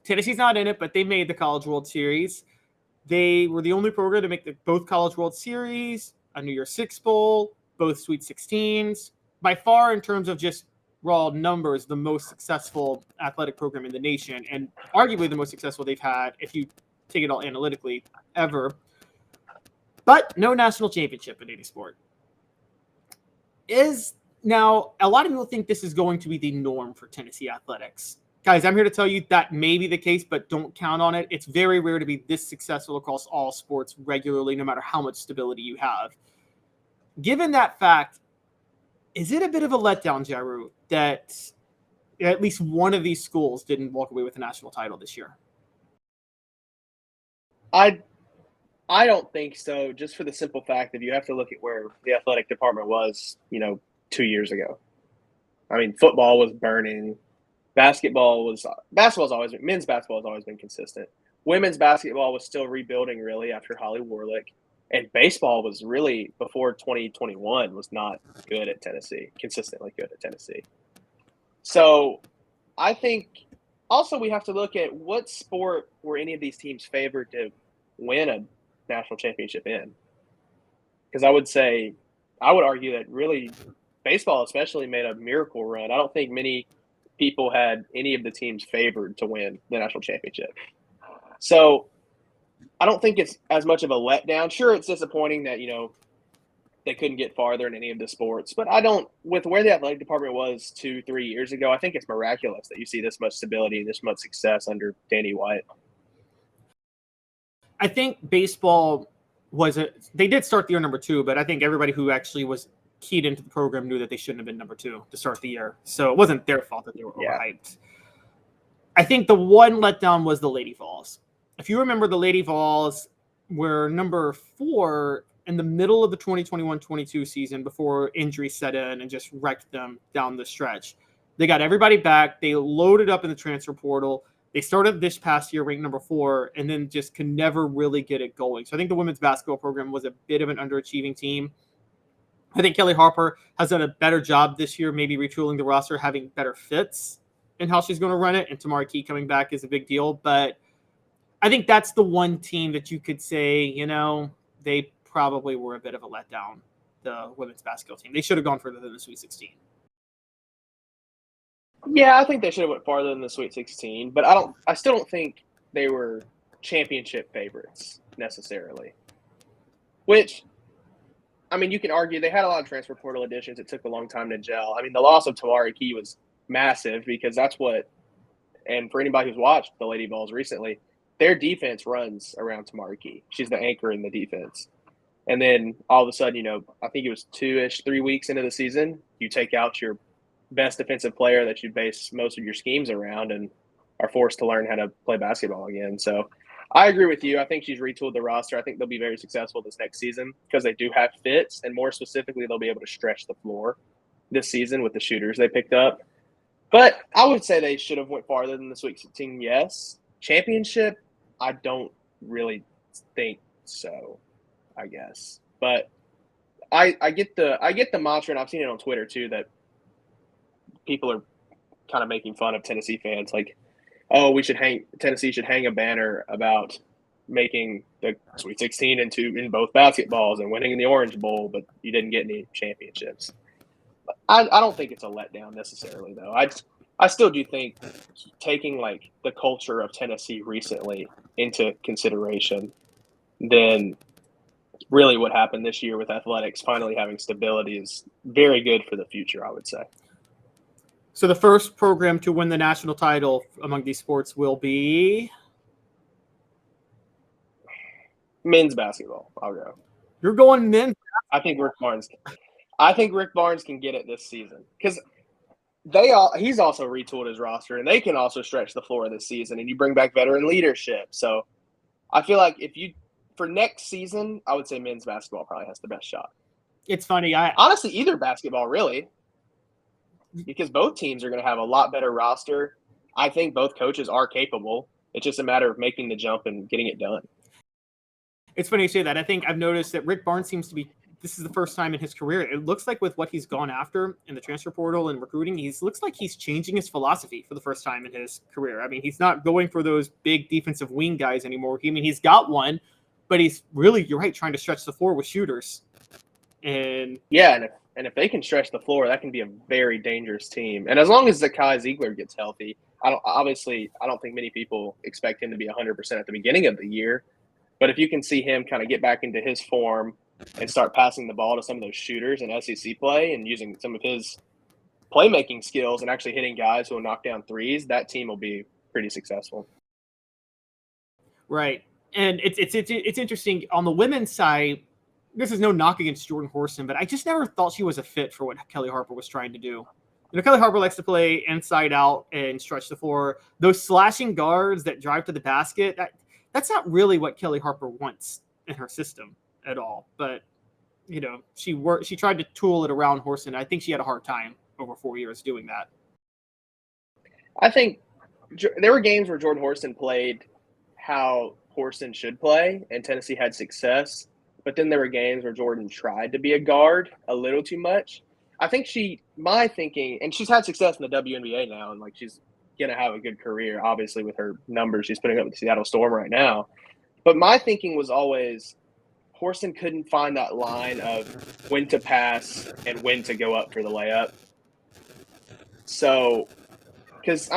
Tennessee's not in it, but they made the College World Series. They were the only program to make both College World Series, a New Year's Six Bowl, both Sweet 16s. By far, in terms of just raw numbers, the most successful athletic program in the nation, and arguably the most successful they've had, if you take it all analytically, ever. But no national championship in any sport. Now, a lot of people think this is going to be the norm for Tennessee athletics. Guys, I'm here to tell you that may be the case, but don't count on it. It's very rare to be this successful across all sports regularly, no matter how much stability you have. Given that fact, is it a bit of a letdown, Jaru, that at least one of these schools didn't walk away with a national title this year? I don't think so, just for the simple fact that you have to look at where the athletic department was, 2 years ago. I mean, football was burning. Men's basketball has always been consistent. Women's basketball was still rebuilding really after Holly Warlick. And baseball was really, before 2021, was not good at Tennessee, consistently good at Tennessee. So I think also we have to look at what sport were any of these teams favored to win a national championship in. Because I would argue that really baseball especially made a miracle run. I don't think many people had any of the teams favored to win the national championship. So I don't think it's as much of a letdown. Sure, it's disappointing that, they couldn't get farther in any of the sports. But with where the athletic department was 2-3 years ago, I think it's miraculous that you see this much stability and this much success under Danny White. I think baseball they did start the year number 2, but I think everybody who actually was keyed into the program knew that they shouldn't have been number 2 to start the year. So it wasn't their fault that they were overhyped. I think the one letdown was the Lady Vols. If you remember, the Lady Vols were number 4 in the middle of the 2021-22 season before injuries set in and just wrecked them down the stretch. They got everybody back. They loaded up in the transfer portal. They started this past year ranked number 4 and then just could never really get it going. So I think the women's basketball program was a bit of an underachieving team. I think Kelly Harper has done a better job this year, maybe retooling the roster, having better fits in how she's going to run it. And Tamara Key coming back is a big deal. But I think that's the one team that you could say, they probably were a bit of a letdown, the women's basketball team. They should have gone further than the Sweet 16. Yeah, I think they should have went farther than the Sweet 16, but I still don't think they were championship favorites necessarily. Which, I mean, you can argue they had a lot of transfer portal additions. It took a long time to gel. I mean, the loss of Tamara Key was massive because and for anybody who's watched the Lady Vols recently, their defense runs around Tamara Key. She's the anchor in the defense. And then all of a sudden, I think it was 3 weeks into the season, you take out your best defensive player that you base most of your schemes around and are forced to learn how to play basketball again. So I agree with you. I think she's retooled the roster. I think they'll be very successful this next season because they do have fits, and more specifically, they'll be able to stretch the floor this season with the shooters they picked up. But I would say they should have went farther than the Sweet 16, yes. Championship, I don't really think so, I guess. But I get the mantra, and I've seen it on Twitter too, that people are kind of making fun of Tennessee fans, like, oh, Tennessee should hang a banner about making the Sweet 16 in both basketballs and winning in the Orange Bowl, but you didn't get any championships. I don't think it's a letdown necessarily, though. I still do think taking like the culture of Tennessee recently into consideration, then really what happened this year with athletics finally having stability is very good for the future, I would say. So the first program to win the national title among these sports will be men's basketball. I'll go. You're going men's. I think Rick Barnes can get it this season because he's also retooled his roster, and they can also stretch the floor this season. And you bring back veteran leadership. So I feel like for next season, I would say men's basketball probably has the best shot. It's funny. Honestly, either basketball really. Because both teams are going to have a lot better roster. I think both coaches are capable. It's just a matter of making the jump and getting it done. It's funny you say that. I think I've noticed that Rick Barnes seems to be this is the first time in his career. It looks like with what he's gone after in the transfer portal and recruiting, looks like he's changing his philosophy for the first time in his career. I mean, he's not going for those big defensive wing guys anymore. I mean, he's got one, but he's really, you're right, trying to stretch the floor with shooters. And yeah, and if they can stretch the floor, that can be a very dangerous team. And as long as Zakai Ziegler gets healthy, I don't think many people expect him to be 100% at the beginning of the year. But if you can see him kind of get back into his form and start passing the ball to some of those shooters in SEC play and using some of his playmaking skills and actually hitting guys who will knock down threes, that team will be pretty successful. Right. And it's interesting on the women's side. This is no knock against Jordan Horson, but I just never thought she was a fit for what Kelly Harper was trying to do. Kelly Harper likes to play inside out and stretch the floor. Those slashing guards that drive to the basket, that's not really what Kelly Harper wants in her system at all. But, she tried to tool it around Horson. I think she had a hard time over 4 years doing that. I think there were games where Jordan Horson played how Horson should play, and Tennessee had success. But then there were games where Jordan tried to be a guard a little too much. I think my thinking, and she's had success in the WNBA now, and she's going to have a good career, obviously, with her numbers she's putting up with the Seattle Storm right now. But my thinking was always Horson couldn't find that line of when to pass and when to go up for the layup. So, because,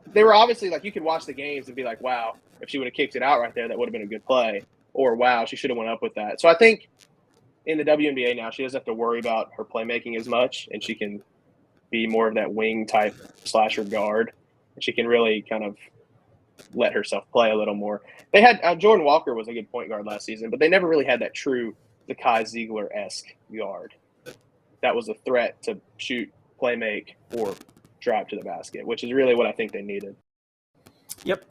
they were obviously, you could watch the games and be like, wow, if she would have kicked it out right there, that would have been a good play. Or, wow, she should have went up with that. So I think in the WNBA now, she doesn't have to worry about her playmaking as much, and she can be more of that wing-type slasher guard. And she can really kind of let herself play a little more. They had Jordan Walker was a good point guard last season, but they never really had that true Zakai Ziegler-esque guard. That was a threat to shoot, play make, or drive to the basket, which is really what I think they needed. Yep.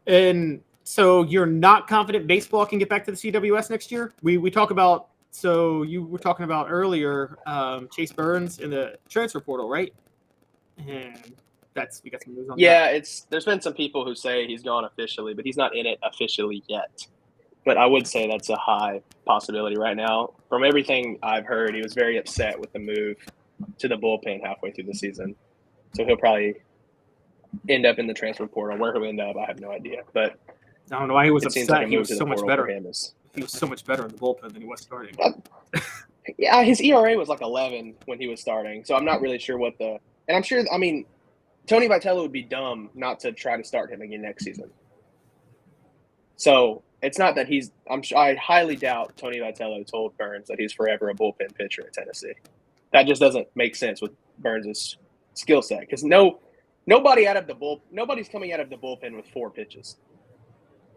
And so you're not confident baseball can get back to the CWS next year? We talk about, so you were talking about earlier, Chase Burns in the transfer portal, right? And we got some news on that. Yeah, there's been some people who say he's gone officially, but he's not in it officially yet. But I would say that's a high possibility right now. From everything I've heard, he was very upset with the move to the bullpen halfway through the season. So he'll probably end up in the transfer portal. Where he'll end up, I have no idea. But I don't know why he was upset. Like he was so much better. He was so much better in the bullpen than he was starting. Yeah, his ERA was 11 when he was starting. So I'm not really sure and I'm sure, Tony Vitello would be dumb not to try to start him again next season. So it's not that I highly doubt Tony Vitello told Burns that he's forever a bullpen pitcher at Tennessee. That just doesn't make sense with Burns' skill set, because nobody's coming out of the bullpen with 4 pitches.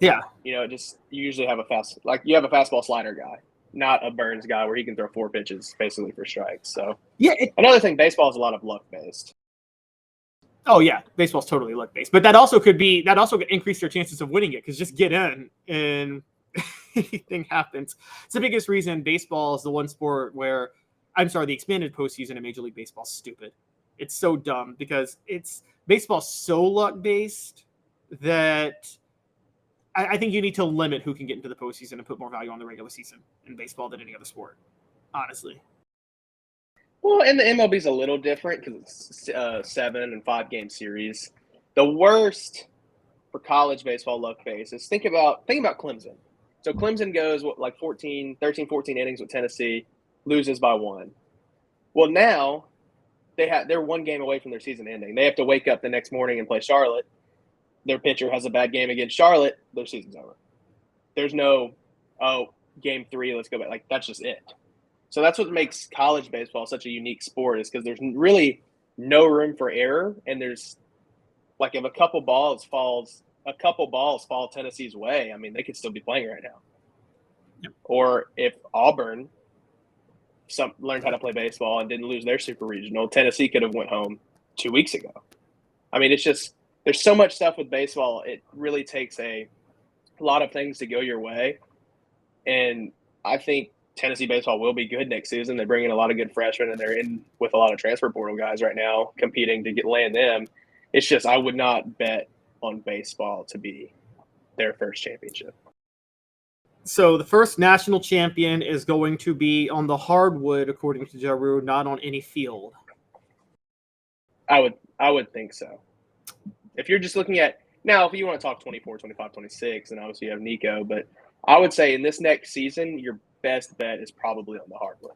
Yeah. You usually have you have a fastball slider guy, not a Burns guy where he can throw 4 pitches basically for strikes. So yeah, another thing, baseball is a lot of luck based. Oh yeah, baseball's totally luck based, but that also could increase their chances of winning it, because just get in and anything happens. It's the biggest reason baseball is the one sport where, the expanded postseason in Major League Baseball is stupid. It's so dumb because baseball's so luck based that I think you need to limit who can get into the postseason and put more value on the regular season in baseball than any other sport, honestly. Well, and the MLB's a little different because it's a 7 and 5 game series. The worst for college baseball luck base is think about Clemson. So Clemson goes 13, 14 innings with Tennessee, loses by 1. Well, now they're 1 game away from their season ending. They have to wake up the next morning and play Charlotte. Their pitcher has a bad game against Charlotte, their season's over. There's no, game 3, let's go back. That's just it. So that's what makes college baseball such a unique sport, is because there's really no room for error. And there's if a couple balls fall Tennessee's way, they could still be playing right now. Yep. Or if Auburn learned how to play baseball and didn't lose their super regional, Tennessee could have went home 2 weeks ago. It's just, there's so much stuff with baseball. It really takes a lot of things to go your way. And I think Tennessee baseball will be good next season. They're bringing a lot of good freshmen, and they're in with a lot of transfer portal guys right now competing to land them. It's just, I would not bet on baseball to be their first championship. So the first national champion is going to be on the hardwood, according to Jaru, not on any field. I would think so. If you're just looking at now, if you want to talk 24, 25, 26, and obviously you have Nico, but I would say in this next season, your best bet is probably on the hardwood.